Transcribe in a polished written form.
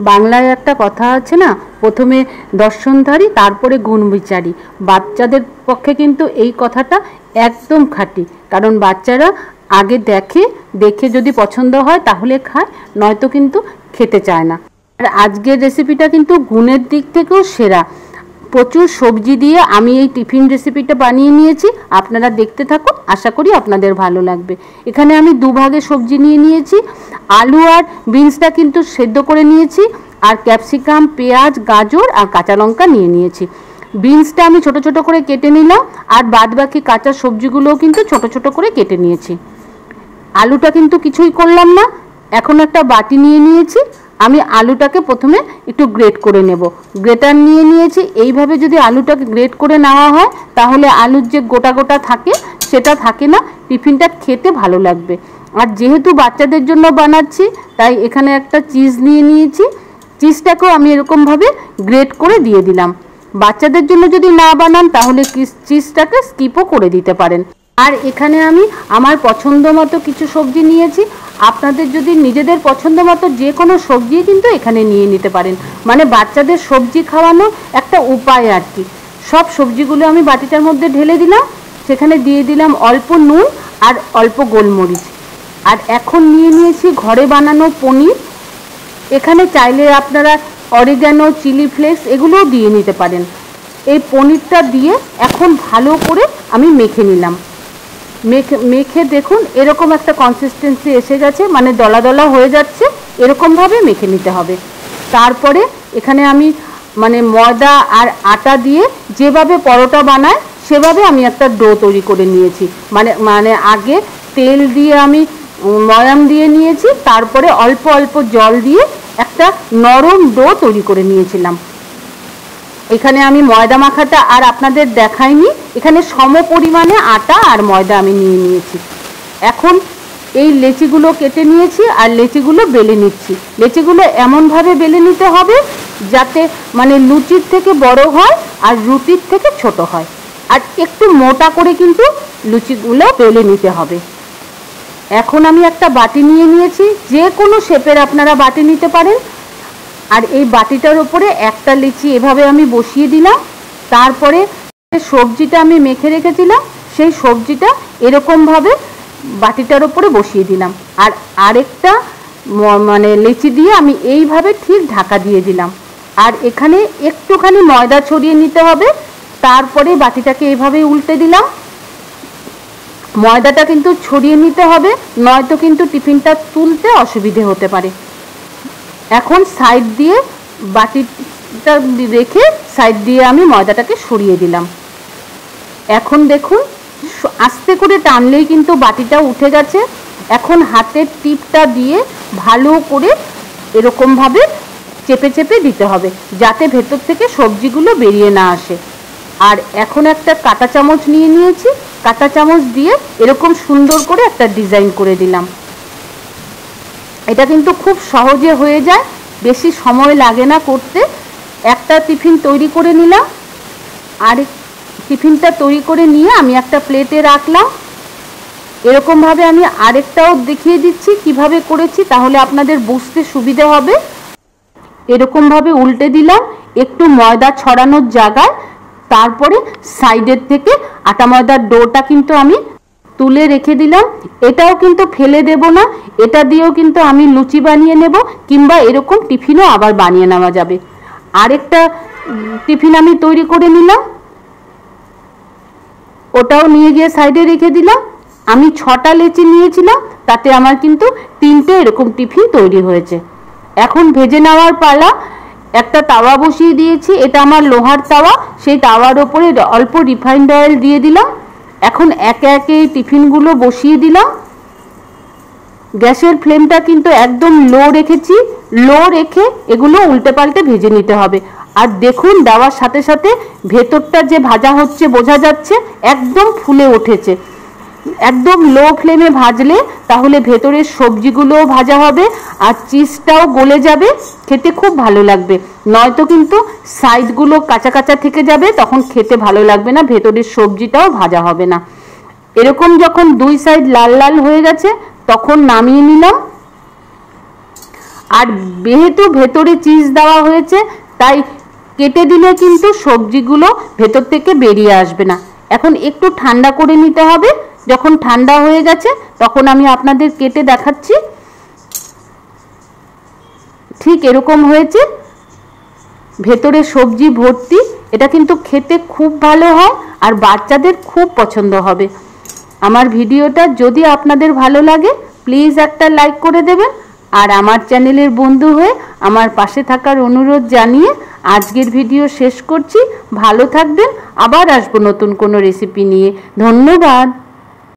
বাংলায় একটা কথা আছে না, প্রথমে দর্শনধারী তারপরে গুণবিচারী। বাচ্চাদের পক্ষে কিন্তু এই কথাটা একদম খাঁটি, কারণ বাচ্চারা আগে দেখে যদি পছন্দ হয় তাহলে খায়, নয়তো কিন্তু খেতে চায় না। আর আজকের রেসিপিটা কিন্তু গুণের দিক থেকেও সেরা। প্রচুর সবজি দিয়ে আমি এই টিফিন রেসিপিটা বানিয়ে নিয়েছি, আপনারা দেখতে থাকুন, আশা করি আপনাদের ভালো লাগবে। এখানে আমি দুভাগে সবজি নিয়ে নিয়েছি। আলু আর বিনসটা কিন্তু সেদ্ধ করে নিয়েছি, আর ক্যাপসিকাম, পেঁয়াজ, গাজর আর কাঁচা লঙ্কা নিয়ে নিয়েছি। বিনসটা আমি ছোট ছোট করে কেটে নিলাম, আর বাদ বাকি কাঁচা সবজিগুলোও কিন্তু ছোট ছোট করে কেটে নিয়েছি। আলুটা কিন্তু কিছুই করলাম না, এখন একটা বাটি নিয়ে নিয়েছি। আমি আলুটাকে প্রথমে একটু গ্রেট করে নেব। গ্রেটার নিয়ে নিয়েছি। এইভাবে যদি আলুটাকে গ্রেট করে নেওয়া হয় তাহলে আলুর যে গোটা গোটা থাকে সেটা থাকে না, টিফিনটা খেতে ভালো লাগবে। আর যেহেতু বাচ্চাদের জন্য বানাচ্ছি তাই এখানে একটা চিজ নিয়ে নিয়েছি। চিজটাকেও আমি এরকমভাবে গ্রেট করে দিয়ে দিলাম। বাচ্চাদের জন্য যদি না বানান তাহলে চিজটাকে স্কিপও করে দিতে পারেন। আর এখানে আমি আমার পছন্দ মতো কিছু সবজি নিয়েছি। আপনাদের যদি নিজেদের পছন্দ মতো যে কোনো সবজি কিন্তু এখানে নিয়ে নিতে পারেন, মানে বাচ্চাদের সবজি খাওয়ানো একটা উপায় আর কি। সব সবজিগুলো আমি বাটিটার মধ্যে ঢেলে দিলাম, সেখানে দিয়ে দিলাম অল্প নুন আর অল্প গোলমরিচ। আর এখন নিয়ে নিয়েছি ঘরে বানানো পনির। এখানে চাইলে আপনারা অরিগ্যানো, চিলি ফ্লেক্স এগুলোও দিয়ে নিতে পারেন। এই পনিরটা দিয়ে এখন ভালো করে আমি মেখে নিলাম। মেখে দেখুন এরকম একটা কনসিস্টেন্সি এসে গেছে, মানে দলা দলা হয়ে যাচ্ছে, এরকমভাবে মেখে নিতে হবে। তারপরে এখানে আমি মানে ময়দা আর আটা দিয়ে যেভাবে পরোটা বানায় সেভাবে আমি একটা ডো তৈরি করে নিয়েছি। মানে আগে তেল দিয়ে আমি ময়াম দিয়ে নিয়েছি, তারপরে অল্প অল্প জল দিয়ে একটা নরম ডো তৈরি করে নিয়েছিলাম। এখানে আমি ময়দা মাখাটা আর আপনাদের দেখাইনি, এখানে সম পরিমাণে আটা আর ময়দা আমি নিয়ে নিয়েছি। এখন এই লেচিগুলো কেটে নিয়েছি আর লেচিগুলো বেলে নিচ্ছি। লেচিগুলো এমনভাবে বেলে নিতে হবে যাতে মানে লুচির থেকে বড় হয় আর রুটির থেকে ছোট হয়। আর একটু মোটা করে কিন্তু লুচিগুলো বেলে নিতে হবে। এখন আমি একটা বাটি নিয়ে নিয়েছি, যে কোনো শেপের আপনারা বাটি নিতে পারেন। আর এই বাটিটার উপরে একটা লিচি এভাবে আমি বসিয়ে দিলাম। তারপরে সবজিটা আমি মেখে রেখেছিলাম সেই সবজিটা এরকমভাবে বাটিটার উপরে বসিয়ে দিলাম। আর আরেকটা মানে লিচি দিয়ে আমি এইভাবে ঠিক ঢাকা দিয়ে দিলাম। আর এখানে একটুখানি ময়দা ছড়িয়ে নিতে হবে। তারপরে বাটিটাকে এইভাবে উল্টে দিলাম। ময়দাটা কিন্তু ছড়িয়ে নিতে হবে, নয়তো কিন্তু টিফিনটা তুলতে অসুবিধে হতে পারে। এখন সাইড দিয়ে বাটিটা রেখে সাইড দিয়ে আমি ময়দাটাকে সরিয়ে দিলাম। এখন দেখুন আস্তে করে টানলেই কিন্তু বাটিটা উঠে গেছে। এখন হাতের টিপটা দিয়ে ভালো করে এরকমভাবে চেপে চেপে দিতে হবে যাতে ভেতর থেকে সবজিগুলো বেরিয়ে না আসে। আর এখন একটা কাঁটা চামচ নিয়ে নিয়েছি, কাঁটা চামচ দিয়ে এরকম সুন্দর করে একটা ডিজাইন করে দিলাম। এটা কিন্তু খুব সহজে হয়ে যায়, বেশি সময় লাগে না করতে। একটা টিফিন তৈরি করে নিলাম, আর টিফিনটা তৈরি করে নিয়ে আমি একটা প্লেটে রাখলাম। এরকমভাবে আমি আরেকটাও দেখিয়ে দিচ্ছি কিভাবে করেছি, তাহলে আপনাদের বুঝতে সুবিধা হবে। এরকমভাবে উল্টে দিলাম একটু ময়দা ছড়ানোর জায়গায়। তারপরে সাইডের থেকে আটা ময়দার ডোটা কিন্তু আমি তুলে রেখে দিলাম। এটাও কিন্তু ফেলে দেব না, এটা দিয়েও কিন্তু আমি লুচি বানিয়ে নেব, কিংবা এরকম টিফিনও আবার বানিয়ে নেওয়া যাবে। আরেকটা টিফিন আমি তৈরি করে নিলাম, ওটাও নিয়ে গিয়ে সাইডে রেখে দিলাম। আমি 6টা লেচি নিয়েছিলাম, তাতে আমার কিন্তু 3টে এরকম টিফিন তৈরি হয়েছে। এখন ভেজে নেওয়ার পালা। একটা তাওয়া বসিয়ে দিয়েছি, এটা আমার লোহার তাওয়া। সেই তাওয়ার ওপরে অল্প রিফাইন্ড অয়েল দিয়ে দিলাম। এখন একে একে এই টিফিনগুলো বসিয়ে দিলাম। গ্যাসের ফ্লেমটা কিন্তু একদম লো রেখেছি। লো রেখে এগুলো উল্টে পাল্টে ভেজে নিতে হবে। আর দেখুন দেওয়ার সাথে সাথে ভেতরটা যে ভাজা হচ্ছে বোঝা যাচ্ছে, একদম ফুলে উঠেছে। একদম লো ফ্লেমে ভাজলে তাহলে ভেতরের সবজিগুলোও ভাজা হবে আর চিজটাও গলে যাবে, খেতে খুব ভালো লাগবে। নয়তো কিন্তু সাইডগুলো কাঁচা কাঁচা থেকে যাবে, তখন খেতে ভালো লাগবে না, ভেতরের সবজিটাও ভাজা হবে না। এরকম যখন দুই সাইড লাল লাল হয়ে গেছে তখন নামিয়ে নিলাম। আর যেহেতু ভেতরে চিজ দেওয়া হয়েছে তাই কেটে দিলে কিন্তু সবজিগুলো ভেতর থেকে বেরিয়ে আসবে না। এখন একটু ঠান্ডা করে নিতে হবে। যখন ঠান্ডা হয়ে গেছে তখন আমি আপনাদের কেটে দেখাচ্ছি। ঠিক এরকম হয়েছে, ভেতরে সবজি ভর্তি। এটা কিন্তু খেতে খুব ভালো হয় আর বাচ্চাদের খুব পছন্দ হবে। আমার ভিডিওটা যদি আপনাদের ভালো লাগে প্লিজ একটা লাইক করে দেবেন, আর আমার চ্যানেলের বন্ধু হয়ে আমার পাশে থাকার অনুরোধ জানিয়ে আজকের ভিডিও শেষ করছি। ভালো থাকবেন, আবার আসবো নতুন কোনো রেসিপি নিয়ে। ধন্যবাদ।